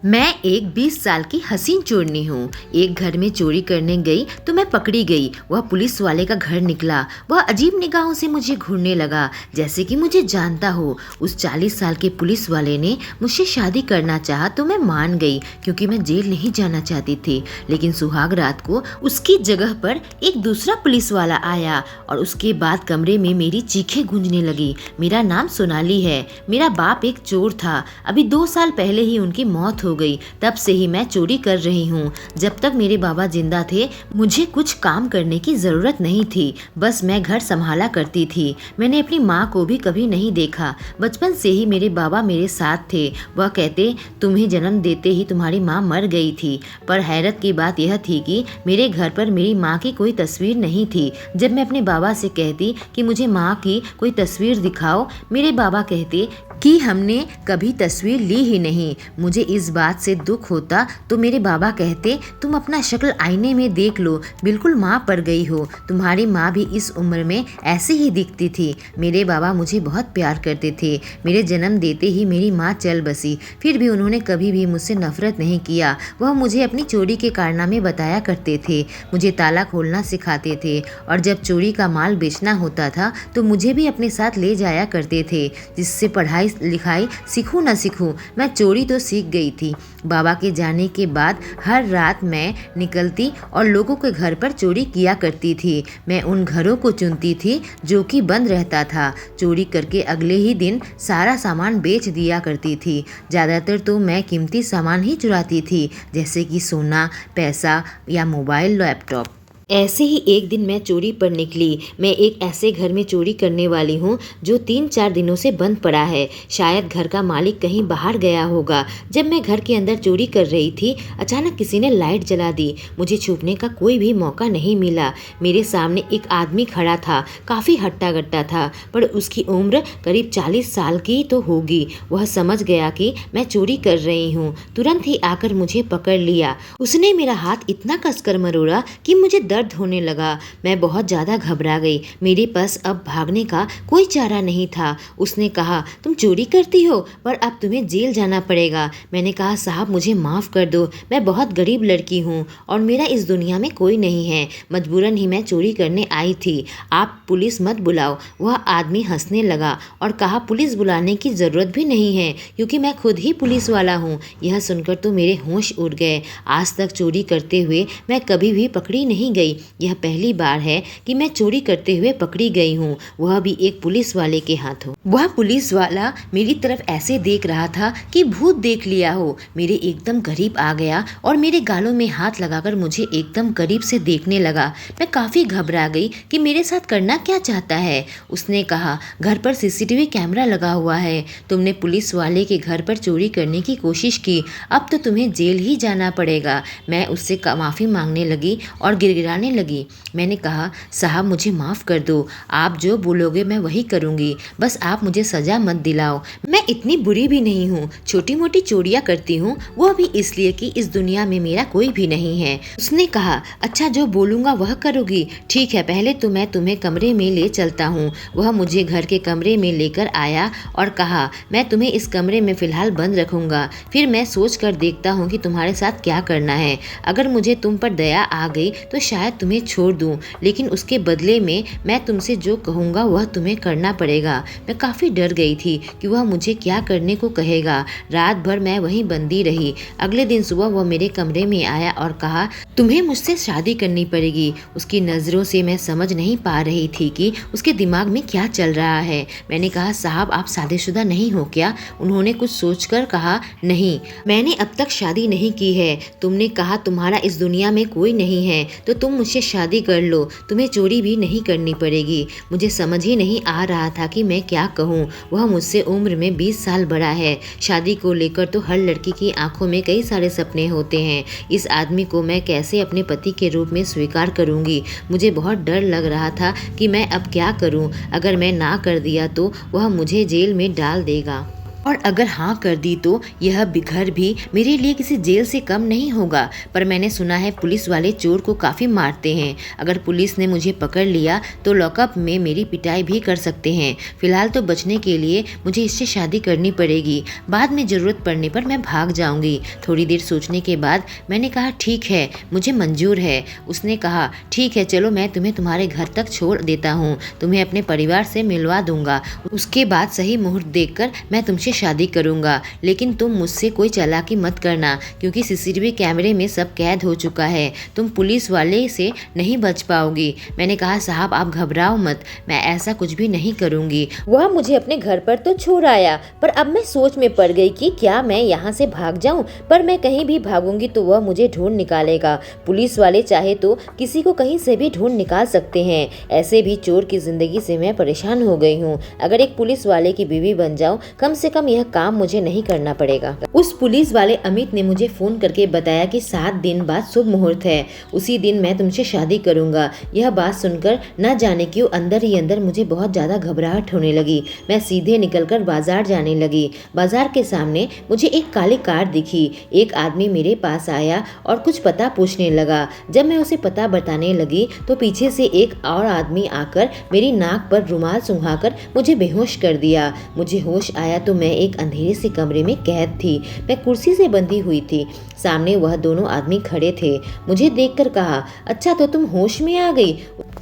मैं एक 20 साल की हसीन चोरनी हूँ। एक घर में चोरी करने गई तो मैं पकड़ी गई। वह पुलिस वाले का घर निकला। वह अजीब निगाहों से मुझे घूरने लगा, जैसे कि मुझे जानता हो। उस 40 साल के पुलिस वाले ने मुझसे शादी करना चाहा तो मैं मान गई, क्योंकि मैं जेल नहीं जाना चाहती थी। लेकिन सुहाग रात को उसकी जगह पर एक दूसरा पुलिस वाला आया और उसके बाद कमरे में मेरी चीखें गूंजने लगी। मेरा नाम सोनाली है। मेरा बाप एक चोर था। अभी 2 साल पहले ही उनकी मौत हो गई। तब से ही मैं चोरी कर रही हूँ। जब तक मेरे बाबा जिंदा थे मुझे कुछ काम करने की जरूरत नहीं थी, बस मैं घर संभाला करती थी। मैंने अपनी माँ को भी कभी नहीं देखा। बचपन से ही मेरे बाबा मेरे साथ थे। वह कहते तुम्हें जन्म देते ही तुम्हारी माँ मर गई थी। पर हैरत की बात यह थी कि मेरे घर पर मेरी माँ की कोई तस्वीर नहीं थी। जब मैं अपने बाबा से कहती कि मुझे माँ की कोई तस्वीर दिखाओ, मेरे बाबा कहते कि हमने कभी तस्वीर ली ही नहीं। मुझे इस बात से दुख होता तो मेरे बाबा कहते तुम अपना शक्ल आईने में देख लो, बिल्कुल माँ पड़ गई हो। तुम्हारी माँ भी इस उम्र में ऐसी ही दिखती थी। मेरे बाबा मुझे बहुत प्यार करते थे। मेरे जन्म देते ही मेरी माँ चल बसी, फिर भी उन्होंने कभी भी मुझसे नफरत नहीं किया। वह मुझे अपनी चोरी के कारनामे बताया करते थे, मुझे ताला खोलना सिखाते थे, और जब चोरी का माल बेचना होता था तो मुझे भी अपने साथ ले जाया करते थे। जिससे पढ़ाई लिखाई सीखूं न सीखूं, मैं चोरी तो सीख गई थी। बाबा के जाने के बाद हर रात मैं निकलती और लोगों के घर पर चोरी किया करती थी। मैं उन घरों को चुनती थी जो कि बंद रहता था। चोरी करके अगले ही दिन सारा सामान बेच दिया करती थी। ज़्यादातर तो मैं कीमती सामान ही चुराती थी, जैसे कि सोना, पैसा या मोबाइल, लैपटॉप। ऐसे ही एक दिन मैं चोरी पर निकली। मैं एक ऐसे घर में चोरी करने वाली हूँ जो 3-4 दिनों से बंद पड़ा है। शायद घर का मालिक कहीं बाहर गया होगा। जब मैं घर के अंदर चोरी कर रही थी, अचानक किसी ने लाइट जला दी। मुझे छुपने का कोई भी मौका नहीं मिला। मेरे सामने एक आदमी खड़ा था। काफ़ी हट्टा-कट्टा था, पर उसकी उम्र करीब 40 साल की तो होगी। वह समझ गया कि मैं चोरी कर रही हूँ। तुरंत ही आकर मुझे पकड़ लिया। उसने मेरा हाथ इतना कसकर मरोड़ा कि मुझे दर्द होने लगा। मैं बहुत ज़्यादा घबरा गई। मेरे पास अब भागने का कोई चारा नहीं था। उसने कहा तुम चोरी करती हो, पर अब तुम्हें जेल जाना पड़ेगा। मैंने कहा साहब मुझे माफ़ कर दो, मैं बहुत गरीब लड़की हूँ और मेरा इस दुनिया में कोई नहीं है। मजबूरन ही मैं चोरी करने आई थी। आप पुलिस मत बुलाओ। वह आदमी हंसने लगा और कहा पुलिस बुलाने की ज़रूरत भी नहीं है, क्योंकि मैं खुद ही पुलिस वाला हूँ। यह सुनकर तो मेरे होश उड़ गए। आज तक चोरी करते हुए मैं कभी भी पकड़ी नहीं गई। यह पहली बार है कि मैं चोरी करते हुए पकड़ी गई हूँ, वह भी एक पुलिस वाले के हाथों। वह पुलिस वाला मेरी तरफ ऐसे देख रहा था कि भूत देख लिया हो। मेरे एकदम करीब आ गया और मेरे गालों में हाथ लगाकर मुझे एकदम करीब से देखने लगा। मैं काफ़ी घबरा गई कि मेरे साथ करना क्या चाहता है। उसने कहा घर पर सीसीटीवी कैमरा लगा हुआ है। तुमने पुलिस वाले के घर पर चोरी करने की कोशिश की, अब तो तुम्हें जेल ही जाना पड़ेगा। मैं उससे माफ़ी मांगने लगी और गिड़गिड़ाने लगी। मैंने कहा साहब मुझे माफ़ कर दो, आप जो बोलोगे मैं वही करूँगी, बस आप मुझे सज़ा मत दिलाओ। मैं इतनी बुरी भी नहीं हूँ। छोटी मोटी चोरियाँ करती हूँ, वह भी इसलिए कि इस दुनिया में मेरा कोई भी नहीं है। उसने कहा अच्छा जो बोलूँगा वह करोगी, ठीक है पहले तो मैं तुम्हें कमरे में ले चलता हूँ। वह मुझे घर के कमरे में लेकर आया और कहा मैं तुम्हें इस कमरे में फ़िलहाल बंद रखूँगा, फिर मैं सोच कर देखता हूँ कि तुम्हारे साथ क्या करना है। अगर मुझे तुम पर दया आ गई तो शायद तुम्हें छोड़ दूं, लेकिन उसके बदले में मैं तुमसे जो कहूँगा वह तुम्हें करना पड़ेगा। मैं काफ़ी डर गई थी कि वह मुझे क्या करने को कहेगा। रात भर मैं वहीं बंदी रही। अगले दिन सुबह वह मेरे कमरे में आया और कहा तुम्हें मुझसे शादी करनी पड़ेगी। उसकी नज़रों से मैं समझ नहीं पा रही थी कि उसके दिमाग में क्या चल रहा है। मैंने कहा साहब आप शादीशुदा नहीं हो क्या? उन्होंने कुछ सोचकर कहा नहीं, मैंने अब तक शादी नहीं की है। तुमने कहा तुम्हारा इस दुनिया में कोई नहीं है तो तुम मुझसे शादी कर लो, तुम्हें चोरी भी नहीं करनी पड़ेगी। मुझे समझ ही नहीं आ रहा था कि मैं क्या कहूँ। वह मुझसे उम्र में 20 साल बड़ा है। शादी को लेकर तो हर लड़की की आंखों में कई सारे सपने होते हैं। इस आदमी को मैं कैसे अपने पति के रूप में स्वीकार करूँगी? मुझे बहुत डर लग रहा था कि मैं अब क्या करूँ। अगर मैं ना कर दिया तो वह मुझे जेल में डाल देगा। और अगर हाँ कर दी तो यह घर भी मेरे लिए किसी जेल से कम नहीं होगा। पर मैंने सुना है पुलिस वाले चोर को काफ़ी मारते हैं। अगर पुलिस ने मुझे पकड़ लिया तो लॉकअप में मेरी पिटाई भी कर सकते हैं। फिलहाल तो बचने के लिए मुझे इससे शादी करनी पड़ेगी। बाद में ज़रूरत पड़ने पर मैं भाग जाऊंगी। थोड़ी देर सोचने के बाद मैंने कहा ठीक है, मुझे मंजूर है। उसने कहा ठीक है, चलो मैं तुम्हें तुम्हारे घर तक छोड़ देता हूँ, तुम्हें अपने परिवार से मिलवा दूंगा। उसके बाद सही मुहूर्त देखकर मैं तुमसे शादी करूंगा, लेकिन तुम मुझसे कोई चालाकी मत करना क्योंकि सीसीटीवी कैमरे में सब कैद हो चुका है। तुम पुलिस वाले से नहीं बच पाओगी। मैंने कहा साहब आप घबराओ मत, मैं ऐसा कुछ भी नहीं करूंगी। वह मुझे अपने घर पर तो छोड़ आया, पर अब मैं सोच में पड़ गई कि क्या मैं यहाँ से भाग जाऊं, पर मैं कहीं भी भागूंगी तो वह मुझे ढूंढ निकालेगा। पुलिस वाले चाहे तो किसी को कहीं से भी ढूंढ निकाल सकते हैं। ऐसे भी चोर की जिंदगी से मैं परेशान हो गई हूँ। अगर एक पुलिस वाले की बीवी बन जाऊं, कम से कम यह काम मुझे नहीं करना पड़ेगा। उस पुलिस वाले अमित ने मुझे फोन करके बताया कि 7 दिन बाद शुभ मुहूर्त है, उसी दिन मैं तुमसे शादी करूंगा। यह बात सुनकर न जाने क्यों अंदर ही अंदर मुझे बहुत ज्यादा घबराहट होने लगी। मैं सीधे निकलकर बाजार जाने लगी। बाजार के सामने मुझे एक काली कार दिखी। एक आदमी मेरे पास आया और कुछ पता पूछने लगा। जब मैं उसे पता बताने लगी तो पीछे से एक और आदमी आकर मेरी नाक पर रुमाल सुंघाकर मुझे बेहोश कर दिया। मुझे होश आया तो मैं एक अंधेरे से कमरे में कैद थी। मैं कुर्सी से बंधी हुई थी। सामने वह दोनों आदमी खड़े थे। मुझे देखकर कहा अच्छा तो तुम होश में आ गई।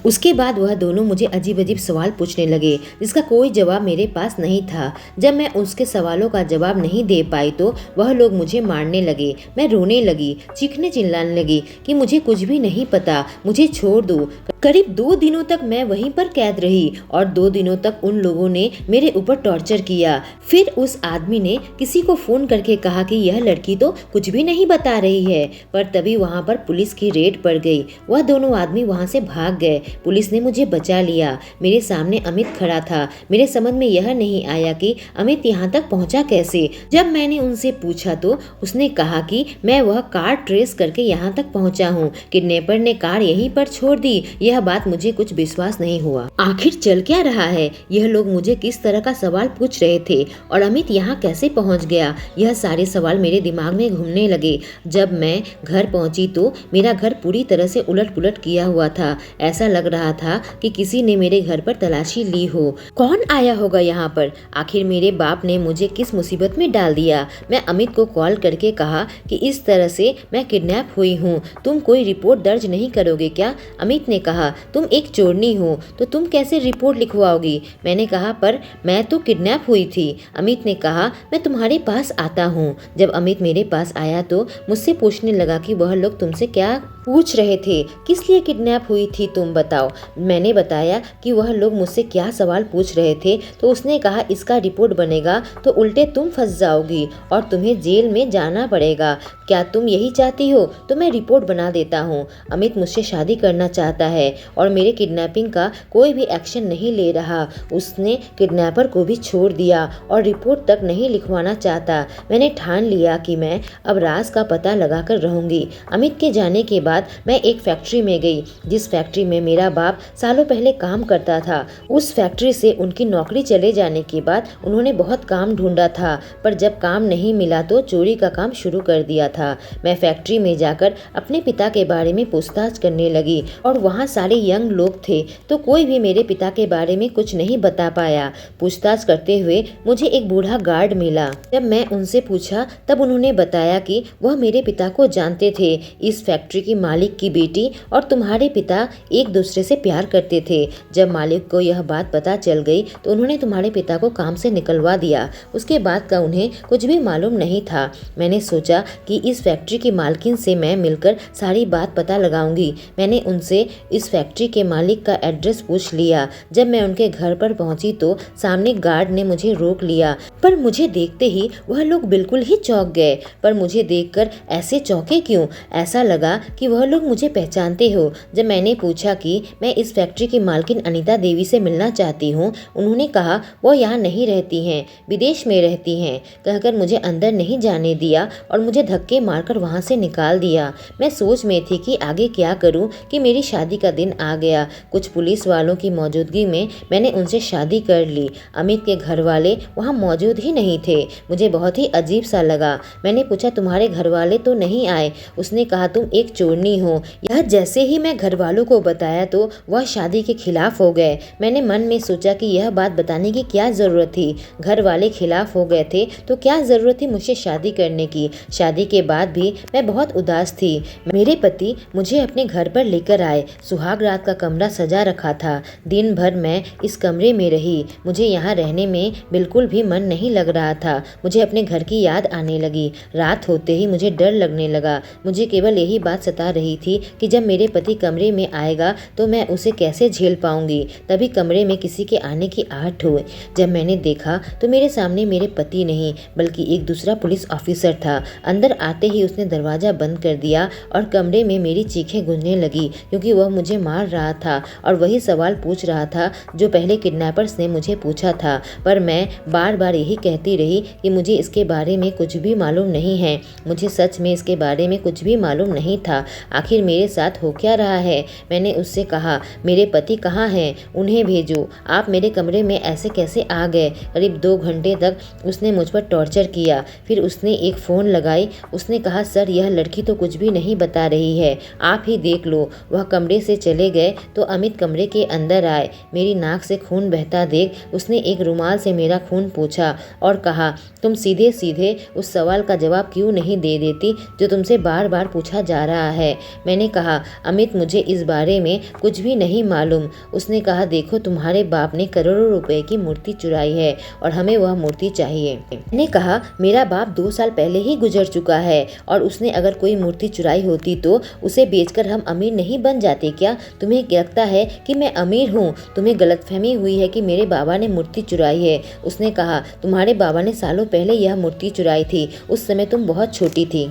उसके बाद वह दोनों मुझे अजीब अजीब सवाल पूछने लगे जिसका कोई जवाब मेरे पास नहीं था। जब मैं उसके सवालों का जवाब नहीं दे पाई तो वह लोग मुझे मारने लगे। मैं रोने लगी, चीखने चिल्लाने लगी कि मुझे कुछ भी नहीं पता, मुझे छोड़ दो। करीब 2 दिनों तक मैं वहीं पर कैद रही और 2 दिनों तक उन लोगों ने मेरे ऊपर टॉर्चर किया। फिर उस आदमी ने किसी को फोन करके कहा कि यह लड़की तो कुछ भी नहीं बता रही है, पर तभी वहां पर पुलिस की रेड पड़ गई। वह दोनों आदमी वहां से भाग गए। पुलिस ने मुझे बचा लिया। मेरे सामने अमित खड़ा था। मेरे समझ में यह नहीं आया कि अमित यहाँ तक पहुँचा कैसे। जब मैंने उनसे पूछा तो उसने कहा कि मैं वह कार ट्रेस करके यहाँ तक पहुँचा हूँ। किडनैपर ने कार यहीं पर छोड़ दी। यह बात मुझे कुछ विश्वास नहीं हुआ। आखिर चल क्या रहा है? यह लोग मुझे किस तरह का सवाल पूछ रहे थे और अमित यहाँ कैसे पहुँच गया? यह सारे सवाल मेरे दिमाग में घूमने लगे। जब मैं घर पहुँची तो मेरा घर पूरी तरह से उलट पुलट किया हुआ था। ऐसा लग रहा था कि किसी ने मेरे घर पर तलाशी ली हो। कौन आया होगा यहाँ पर? आखिर मेरे बाप ने मुझे किस मुसीबत में डाल दिया? मैं अमित को कॉल करके कहा कि इस तरह से मैं किडनैप हुई हूँ, तुम कोई रिपोर्ट दर्ज नहीं करोगे क्या? अमित ने कहा तुम एक चोरनी हो तो तुम कैसे रिपोर्ट लिखवाओगी? मैंने कहा पर मैं तो किडनैप हुई थी। अमित ने कहा मैं तुम्हारे पास आता हूँ। जब अमित मेरे पास आया तो मुझसे पूछने लगा कि वह लोग तुमसे क्या पूछ रहे थे, किस लिए किडनैप हुई थी तुम बताओ। मैंने बताया कि वह लोग मुझसे क्या सवाल पूछ रहे थे तो उसने कहा इसका रिपोर्ट बनेगा तो उल्टे तुम फंस जाओगी और तुम्हें जेल में जाना पड़ेगा। क्या तुम यही चाहती हो? तो मैं रिपोर्ट बना देता हूँ। अमित मुझसे शादी करना चाहता है और मेरे किडनैपिंग का कोई भी एक्शन नहीं ले रहा। उसने किडनैपर को भी छोड़ दिया और रिपोर्ट तक नहीं लिखवाना चाहता। मैंने ठान लिया कि मैं अब राज का पता लगाकर रहूंगी। अमित के जाने के बाद मैं एक फैक्ट्री में गई जिस फैक्ट्री में मेरा बाप सालों पहले काम करता था। उस फैक्ट्री से उनकी नौकरी चले जाने के बाद उन्होंने बहुत काम ढूंढा था, पर जब काम नहीं मिला तो चोरी का काम शुरू कर दिया था। मैं फैक्ट्री में जाकर अपने पिता के बारे में पूछताछ करने लगी और वहाँ सारे यंग लोग थे तो कोई भी मेरे पिता के बारे में कुछ नहीं बता पाया। पूछताछ करते हुए मुझे एक बूढ़ा गार्ड मिला। जब मैं उनसे पूछा तब उन्होंने बताया कि वह मेरे पिता को जानते थे। इस फैक्ट्री की मालिक की बेटी और तुम्हारे पिता एक दूसरे से प्यार करते थे। जब मालिक को यह बात पता चल गई तो उन्होंने तुम्हारे पिता को काम से निकलवा दिया। उसके बाद का उन्हें कुछ भी मालूम नहीं था। मैंने सोचा कि इस फैक्ट्री की मालकिन से मैं मिलकर सारी बात पता लगाऊंगी। मैंने उनसे इस फैक्ट्री के मालिक का एड्रेस पूछ लिया। जब मैं उनके घर पर पहुंची तो सामने गार्ड ने मुझे रोक लिया, पर मुझे देखते ही वह लोग बिल्कुल ही चौंक गए। पर मुझे देखकर ऐसे चौंके क्यों? ऐसा लगा कि वह लोग मुझे पहचानते हो। जब मैंने पूछा कि मैं इस फैक्ट्री की मालकिन अनीता देवी से मिलना चाहती हूँ, उन्होंने कहा वो यहाँ नहीं रहती हैं, विदेश में रहती हैं, कहकर मुझे अंदर नहीं जाने दिया और मुझे धक्के मारकर वहाँ से निकाल दिया। मैं सोच में थी कि आगे क्या करूँ कि मेरी शादी का दिन आ गया। कुछ पुलिस वालों की मौजूदगी में मैंने उनसे शादी कर ली। अमित के घर वाले वहाँ मौजूद ही नहीं थे। मुझे बहुत ही अजीब सा लगा। मैंने पूछा, तुम्हारे घर वाले तो नहीं आए? उसने कहा, तुम एक चोरनी हो। यह जैसे ही मैं घर वालों को बताया तो वह शादी के खिलाफ हो गए। मैंने मन में सोचा कि यह बात बताने की क्या ज़रूरत थी। घर वाले खिलाफ हो गए थे तो क्या ज़रूरत थी मुझसे शादी करने की। शादी के बाद भी मैं बहुत उदास थी। मेरे पति मुझे अपने घर पर लेकर आए। सुहाग रात का कमरा सजा रखा था। दिन भर मैं इस कमरे में रही। मुझे यहाँ रहने में बिल्कुल भी मन नहीं लग रहा था। मुझे अपने घर की याद आने लगी। रात होते ही मुझे डर लगने लगा। मुझे केवल यही बात सता रही थी कि जब मेरे पति कमरे में आएगा तो मैं उसे कैसे झेल पाऊंगी। तभी कमरे में किसी के आने की आहट हुई। जब मैंने देखा तो मेरे सामने मेरे पति नहीं बल्कि एक दूसरा पुलिस ऑफिसर था। अंदर आते ही उसने दरवाज़ा बंद कर दिया और कमरे में मेरी चीखें गूंजने लगी क्योंकि वह मुझे मार रहा था और वही सवाल पूछ रहा था जो पहले किडनैपर्स ने मुझे पूछा था। पर मैं बार बार यही कहती रही कि मुझे इसके बारे में कुछ भी मालूम नहीं है। मुझे सच में इसके बारे में कुछ भी मालूम नहीं था। आखिर मेरे साथ हो क्या रहा है। मैंने उससे कहा, मेरे पति कहाँ हैं? उन्हें भेजो। आप मेरे कमरे में ऐसे कैसे आ गए? करीब 2 घंटे तक उसने मुझ पर टॉर्चर किया। फिर उसने एक फ़ोन लगाई। उसने कहा, सर यह लड़की तो कुछ भी नहीं बता रही है, आप ही देख लो। वह कमरे से चले गए तो अमित कमरे के अंदर आए। मेरी नाक से खून बहता देख उसने एक रुमाल से मेरा खून पोंछा और कहा, तुम सीधे सीधे उस सवाल का जवाब क्यों नहीं दे देती जो तुमसे बार बार पूछा जा रहा है। मैंने कहा, अमित मुझे इस बारे में कुछ भी नहीं मालूम। उसने कहा, देखो तुम्हारे बाप ने करोड़ों रुपए की मूर्ति चुराई है और हमें वह मूर्ति चाहिए। मैंने कहा, मेरा बाप 2 साल पहले ही गुजर चुका है और उसने अगर कोई मूर्ति चुराई होती तो उसे बेचकर हम अमीर नहीं बन जाते क्या? तुम्हें लगता है कि मैं अमीर हूँ? तुम्हें गलतफहमी हुई है कि मेरे बाबा ने मूर्ति चुराई है। उसने कहा, तुम्हारे बाबा ने सालों पहले यह मूर्ति चुराई थी। उस समय तुम बहुत छोटी थी।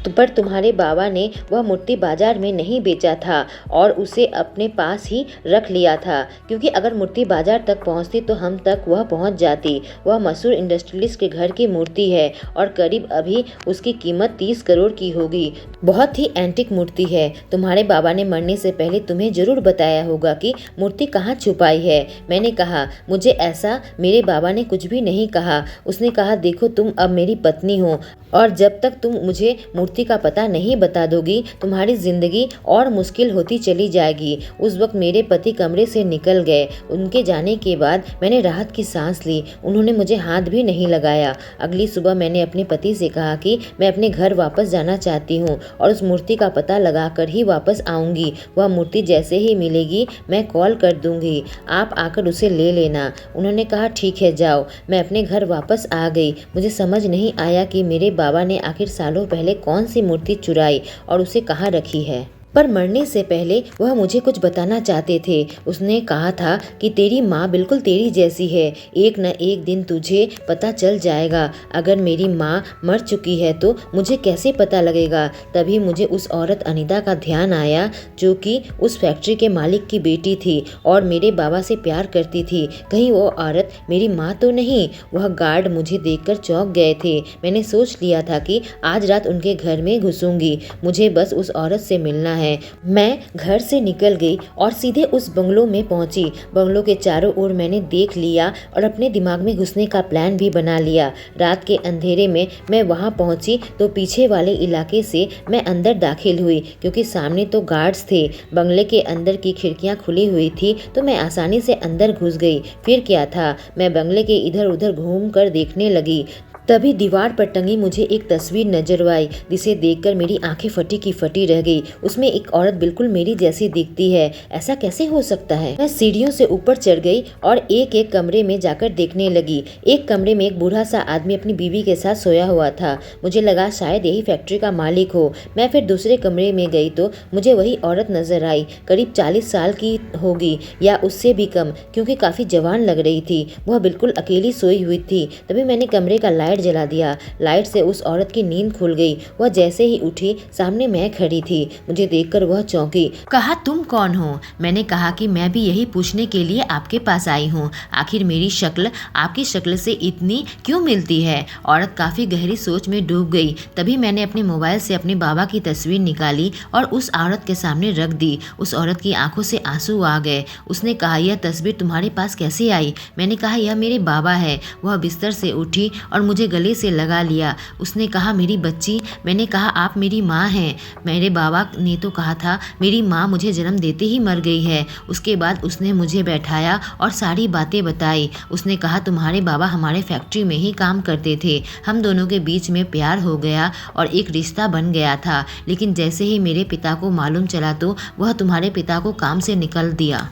पर तुम्हारे बाबा ने वह मूर्ति बाजार में नहीं बेचा था और उसे अपने पास ही रख लिया था क्योंकि अगर मूर्ति बाजार तक पहुंचती तो हम तक वह पहुंच जाती। वह मशहूर इंडस्ट्रियलिस्ट के घर की मूर्ति है और करीब अभी उसकी कीमत 30 करोड़ की होगी। बहुत ही एंटिक मूर्ति है। तुम्हारे बाबा ने मरने से पहले तुम्हें जरूर बताया होगा कि मूर्ति कहाँ छुपाई है। मैंने कहा, मुझे ऐसा मेरे बाबा ने कुछ भी नहीं कहा। उसने कहा, देखो तुम अब मेरी पत्नी हो और जब तक तुम मुझे मूर्ति का पता नहीं बता दोगी तुम्हारी जिंदगी और मुश्किल होती चली जाएगी। उस वक्त मेरे पति कमरे से निकल गए। उनके जाने के बाद मैंने राहत की सांस ली। उन्होंने मुझे हाथ भी नहीं लगाया। अगली सुबह मैंने अपने पति से कहा कि मैं अपने घर वापस जाना चाहती हूँ और उस मूर्ति का पता लगाकर ही वापस आऊँगी। वह मूर्ति जैसे ही मिलेगी मैं कॉल कर दूँगी, आप आकर उसे ले लेना। उन्होंने कहा, ठीक है जाओ। मैं अपने घर वापस आ गई। मुझे समझ नहीं आया कि मेरे बाबा ने आखिर सालों पहले कौन सी मूर्ति चुराई और उसे कहाँ रखी है। पर मरने से पहले वह मुझे कुछ बताना चाहते थे। उसने कहा था कि तेरी माँ बिल्कुल तेरी जैसी है, एक न एक दिन तुझे पता चल जाएगा। अगर मेरी माँ मर चुकी है तो मुझे कैसे पता लगेगा। तभी मुझे उस औरत अनीता का ध्यान आया जो कि उस फैक्ट्री के मालिक की बेटी थी और मेरे बाबा से प्यार करती थी। कहीं वो औरत मेरी माँ तो नहीं। वह गार्ड मुझे देखकर चौंक गए थे। मैंने सोच लिया था कि आज रात उनके घर में घुसूंगी। मुझे बस उस औरत से मिलना है। मैं घर से निकल गई और सीधे उस बंगलों में पहुंची। बंगलों के चारों ओर मैंने देख लिया और अपने दिमाग में घुसने का प्लान भी बना लिया। रात के अंधेरे में मैं वहां पहुंची तो पीछे वाले इलाके से मैं अंदर दाखिल हुई क्योंकि सामने तो गार्ड्स थे। बंगले के अंदर की खिड़कियां खुली हुई थी तो मैं आसानी से अंदर घुस गई। फिर क्या था, मैं बंगले के इधर उधर घूम कर देखने लगी। तभी दीवार पर टंगी मुझे एक तस्वीर नजर आई जिसे देखकर मेरी आंखें फटी की फटी रह गई। उसमें एक औरत बिल्कुल मेरी जैसी दिखती है। ऐसा कैसे हो सकता है। मैं सीढ़ियों से ऊपर चढ़ गई और एक एक कमरे में जाकर देखने लगी। एक कमरे में एक बूढ़ा सा आदमी अपनी बीवी के साथ सोया हुआ था। मुझे लगा शायद यही फैक्ट्री का मालिक हो। मैं फिर दूसरे कमरे में गई तो मुझे वही औरत नजर आई। करीब 40 साल की होगी या उससे भी कम क्योंकि काफी जवान लग रही थी। वह बिल्कुल अकेली सोई हुई थी। तभी मैंने कमरे का लाइट लाइट जला दिया। लाइट से उस औरत की नींद खुल गई। वह जैसे ही उठी, सामने मैं खड़ी थी। मुझे देखकर वह चौंकी। कहा, तुम कौन हो? मैंने कहा कि मैं भी यही पूछने के लिए आपके पास आई हूँ। आखिर मेरी शक्ल आपकी शक्ल से इतनी क्यों मिलती है? औरत काफी गहरी सोच में डूब गई। तभी मैंने अपने मोबाइल से अपने बाबा की तस्वीर निकाली और उस औरत के सामने रख दी। उस औरत की आंखों से आंसू आ गए। उसने कहा, यह तस्वीर तुम्हारे पास कैसे आई? मैंने कहा, यह मेरे बाबा है। वह बिस्तर से उठी और मुझे गले से लगा लिया। उसने कहा, मेरी बच्ची। मैंने कहा, आप मेरी माँ हैं। मेरे बाबा ने तो कहा था मेरी माँ मुझे जन्म देते ही मर गई है। उसके बाद उसने मुझे बैठाया और सारी बातें बताई। उसने कहा, तुम्हारे बाबा हमारे फैक्ट्री में ही काम करते थे। हम दोनों के बीच में प्यार हो गया और एक रिश्ता बन गया था। लेकिन जैसे ही मेरे पिता को मालूम चला तो वह तुम्हारे पिता को काम से निकल दिया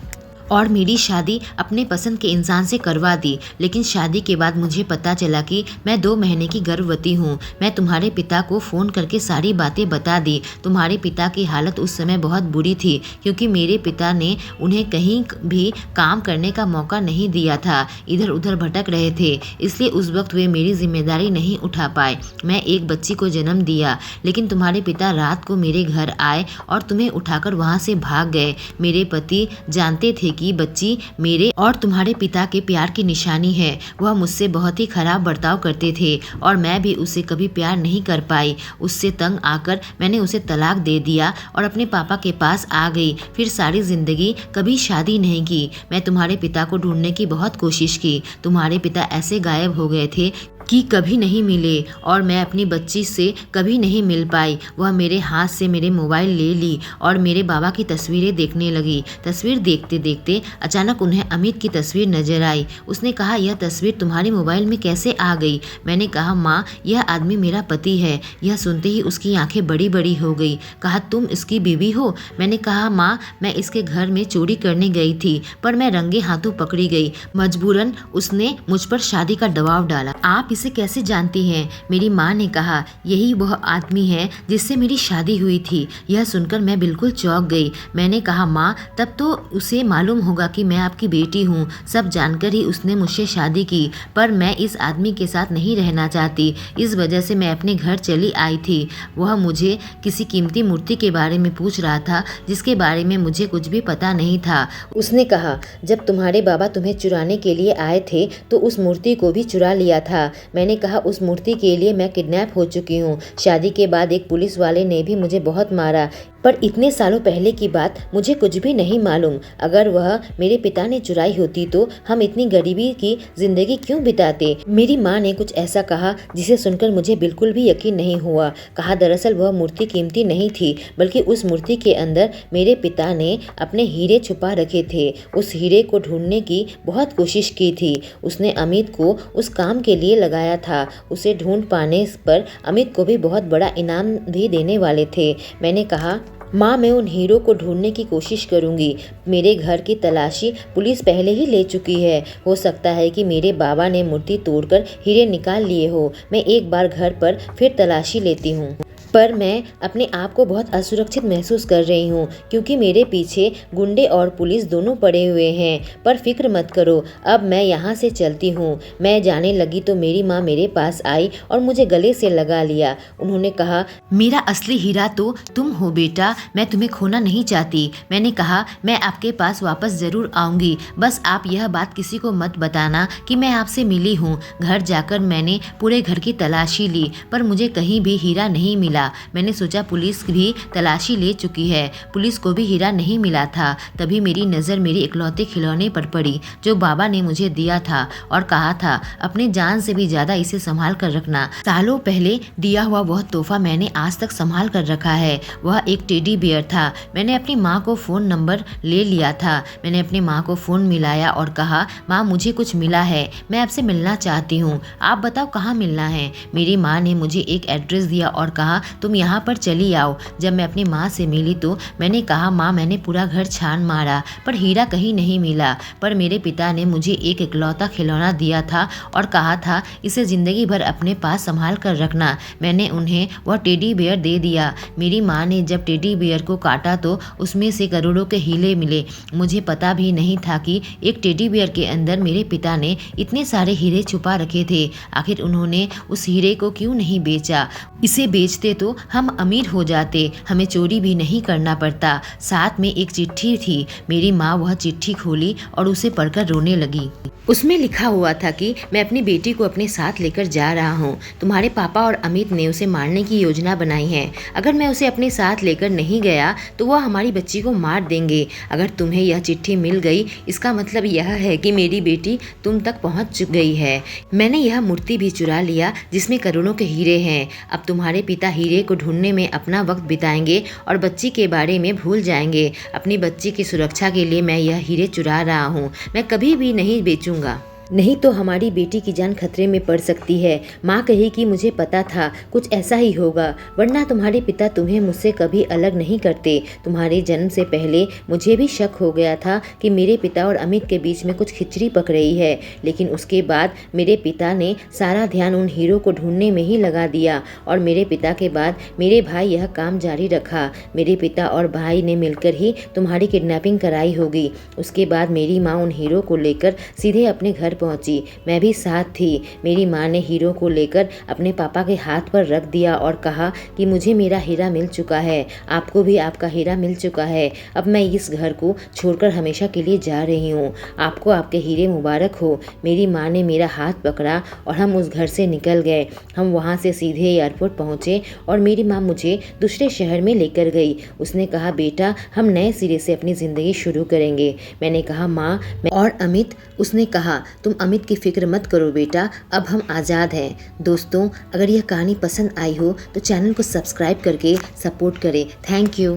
और मेरी शादी अपने पसंद के इंसान से करवा दी। लेकिन शादी के बाद मुझे पता चला कि मैं 2 महीने की गर्भवती हूँ। मैं तुम्हारे पिता को फ़ोन करके सारी बातें बता दी। तुम्हारे पिता की हालत उस समय बहुत बुरी थी क्योंकि मेरे पिता ने उन्हें कहीं भी काम करने का मौका नहीं दिया था। इधर उधर भटक रहे थे, इसलिए उस वक्त वे मेरी जिम्मेदारी नहीं उठा पाए। मैं एक बच्ची को जन्म दिया, लेकिन तुम्हारे पिता रात को मेरे घर आए और तुम्हें उठाकर वहाँ से भाग गए। मेरे पति जानते थे कि बच्ची मेरे और तुम्हारे पिता के प्यार की निशानी है। वह मुझसे बहुत ही खराब बर्ताव करते थे और मैं भी उसे कभी प्यार नहीं कर पाई। उससे तंग आकर मैंने उसे तलाक दे दिया और अपने पापा के पास आ गई। फिर सारी जिंदगी कभी शादी नहीं की। मैं तुम्हारे पिता को ढूंढने की बहुत कोशिश की। तुम्हारे पिता ऐसे गायब हो गए थे कि कभी नहीं मिले और मैं अपनी बच्ची से कभी नहीं मिल पाई। वह मेरे हाथ से मेरे मोबाइल ले ली और मेरे बाबा की तस्वीरें देखने लगी। तस्वीर देखते देखते अचानक उन्हें अमित की तस्वीर नजर आई। उसने कहा, यह तस्वीर तुम्हारे मोबाइल में कैसे आ गई? मैंने कहा, माँ, यह आदमी मेरा पति है। यह सुनते ही उसकी आंखें बड़ी बड़ी हो गई। कहा, तुम इसकी बीवी हो? मैंने कहा, माँ, मैं इसके घर में चोरी करने गई थी पर मैं रंगे हाथों पकड़ी गई। मजबूरन उसने मुझ पर शादी का दबाव डाला। आप इसे कैसे जानती हैं? मेरी माँ ने कहा, यही वह आदमी है जिससे मेरी शादी हुई थी। यह सुनकर मैं बिल्कुल चौंक गई। मैंने कहा, माँ, तब तो उसे मालूम होगा कि मैं आपकी बेटी हूँ। सब जानकर ही उसने मुझसे शादी की, पर मैं इस आदमी के साथ नहीं रहना चाहती। इस वजह से मैं अपने घर चली आई थी। वह मुझे किसी कीमती मूर्ति के बारे में पूछ रहा था जिसके बारे में मुझे कुछ भी पता नहीं था। उसने कहा, जब तुम्हारे बाबा तुम्हें चुराने के लिए आए थे तो उस मूर्ति को भी चुरा लिया था। मैंने कहा, उस मूर्ति के लिए मैं किडनैप हो चुकी हूँ। शादी के बाद एक पुलिस वाले ने भी मुझे बहुत मारा, पर इतने सालों पहले की बात मुझे कुछ भी नहीं मालूम। अगर वह मेरे पिता ने चुराई होती तो हम इतनी गरीबी की जिंदगी क्यों बिताते? मेरी माँ ने कुछ ऐसा कहा जिसे सुनकर मुझे बिल्कुल भी यकीन नहीं हुआ। कहा, दरअसल वह मूर्ति कीमती नहीं थी, बल्कि उस मूर्ति के अंदर मेरे पिता ने अपने हीरे छुपा रखे थे। उस हीरे को ढूंढने की बहुत कोशिश की थी। उसने अमित को उस काम के लिए लगाया था। उसे ढूंढ पाने पर अमित को भी बहुत बड़ा इनाम भी देने वाले थे। मैंने कहा, माँ, मैं उन हीरो को ढूंढने की कोशिश करूंगी। मेरे घर की तलाशी पुलिस पहले ही ले चुकी है। हो सकता है कि मेरे बाबा ने मूर्ति तोड़कर हीरे निकाल लिए हो। मैं एक बार घर पर फिर तलाशी लेती हूँ, पर मैं अपने आप को बहुत असुरक्षित महसूस कर रही हूँ क्योंकि मेरे पीछे गुंडे और पुलिस दोनों पड़े हुए हैं। पर फिक्र मत करो, अब मैं यहाँ से चलती हूँ। मैं जाने लगी तो मेरी माँ मेरे पास आई और मुझे गले से लगा लिया। उन्होंने कहा, मेरा असली हीरा तो तुम हो बेटा, मैं तुम्हें खोना नहीं चाहती। मैंने कहा, मैं आपके पास वापस जरूर आऊंगी, बस आप यह बात किसी को मत बताना कि मैं आपसे मिली हूँ। घर जाकर मैंने पूरे घर की तलाशी ली पर मुझे कहीं भी हीरा नहीं मिला। मैंने सोचा पुलिस भी तलाशी ले चुकी है, पुलिस को भी हीरा नहीं मिला था। तभी मेरी नज़र मेरे इकलौते खिलौने पर पड़ी जो बाबा ने मुझे दिया था और कहा था, अपने जान से भी ज्यादा इसे संभाल कर रखना। सालों पहले दिया हुआ वह तोहफा मैंने आज तक संभाल कर रखा है। वह एक टेडी बियर था। मैंने अपनी माँ को फ़ोन नंबर ले लिया था। मैंने अपनी माँ को फ़ोन मिलाया और कहा, माँ, मुझे कुछ मिला है, मैं आपसे मिलना चाहती हूँ। आप बताओ कहाँ मिलना है? मेरी माँ ने मुझे एक एड्रेस दिया और कहा, तुम यहाँ पर चली आओ। जब मैं अपनी माँ से मिली तो मैंने कहा, माँ मैंने पूरा घर छान मारा पर हीरा कहीं नहीं मिला, पर मेरे पिता ने मुझे एक इकलौता खिलौना दिया था और कहा था इसे ज़िंदगी भर अपने पास संभाल कर रखना। मैंने उन्हें वह टेडी बेयर दे दिया। मेरी माँ ने जब टेडी बेयर को काटा तो उसमें से करोड़ों के हीरे मिले। मुझे पता भी नहीं था कि एक टेडी बेयर के अंदर मेरे पिता ने इतने सारे हीरे छुपा रखे थे। आखिर उन्होंने उस हीरे को क्यों नहीं बेचा? इसे बेचते तो हम अमीर हो जाते, हमें चोरी भी नहीं करना पड़ता। साथ में एक चिट्ठी थी। मेरी माँ वह चिट्ठी खोली और उसे पढ़कर रोने लगी। उसमें लिखा हुआ था कि मैं अपनी बेटी को अपने साथ लेकर जा रहा हूँ। तुम्हारे पापा और अमित ने उसे मारने की योजना बनाई है। अगर मैं उसे अपने साथ लेकर नहीं गया तो वह हमारी बच्ची को मार देंगे। अगर तुम्हें यह चिट्ठी मिल गई इसका मतलब यह है कि मेरी बेटी तुम तक पहुँच गई है। मैंने यह मूर्ति भी चुरा लिया जिसमें करोड़ों के हीरे हैं। अब तुम्हारे पिता हीरे को ढूंढने में अपना वक्त बिताएंगे और बच्ची के बारे में भूल जाएंगे। अपनी बच्ची की सुरक्षा के लिए मैं यह हीरे चुरा रहा हूँ। मैं कभी भी नहीं बेचूंगा, नहीं तो हमारी बेटी की जान खतरे में पड़ सकती है। माँ कही कि मुझे पता था कुछ ऐसा ही होगा, वरना तुम्हारे पिता तुम्हें मुझसे कभी अलग नहीं करते। तुम्हारे जन्म से पहले मुझे भी शक हो गया था कि मेरे पिता और अमित के बीच में कुछ खिचड़ी पक रही है, लेकिन उसके बाद मेरे पिता ने सारा ध्यान उन हीरो को ढूंढने में ही लगा दिया और मेरे पिता के बाद मेरे भाई यह काम जारी रखा। मेरे पिता और भाई ने मिलकर ही तुम्हारी किडनैपिंग कराई होगी। उसके बाद मेरी माँ उन हीरो को लेकर सीधे अपने घर पहुंची। मैं भी साथ थी। मेरी माँ ने हीरो को लेकर अपने पापा के हाथ पर रख दिया और कहा कि मुझे मेरा हीरा मिल चुका है, आपको भी आपका हीरा मिल चुका है। अब मैं इस घर को छोड़कर हमेशा के लिए जा रही हूँ। आपको आपके हीरे मुबारक हो। मेरी माँ ने मेरा हाथ पकड़ा और हम उस घर से निकल गए। हम वहाँ से सीधे एयरपोर्ट पहुँचे और मेरी माँ मुझे दूसरे शहर में लेकर गई। उसने कहा, बेटा हम नए सिरे से अपनी ज़िंदगी शुरू करेंगे। मैंने कहा, माँ मैं और अमित? उसने कहा, तुम अमित की फिक्र मत करो बेटा, अब हम आज़ाद हैं। दोस्तों, अगर यह कहानी पसंद आई हो तो चैनल को सब्सक्राइब करके सपोर्ट करें। Thank you.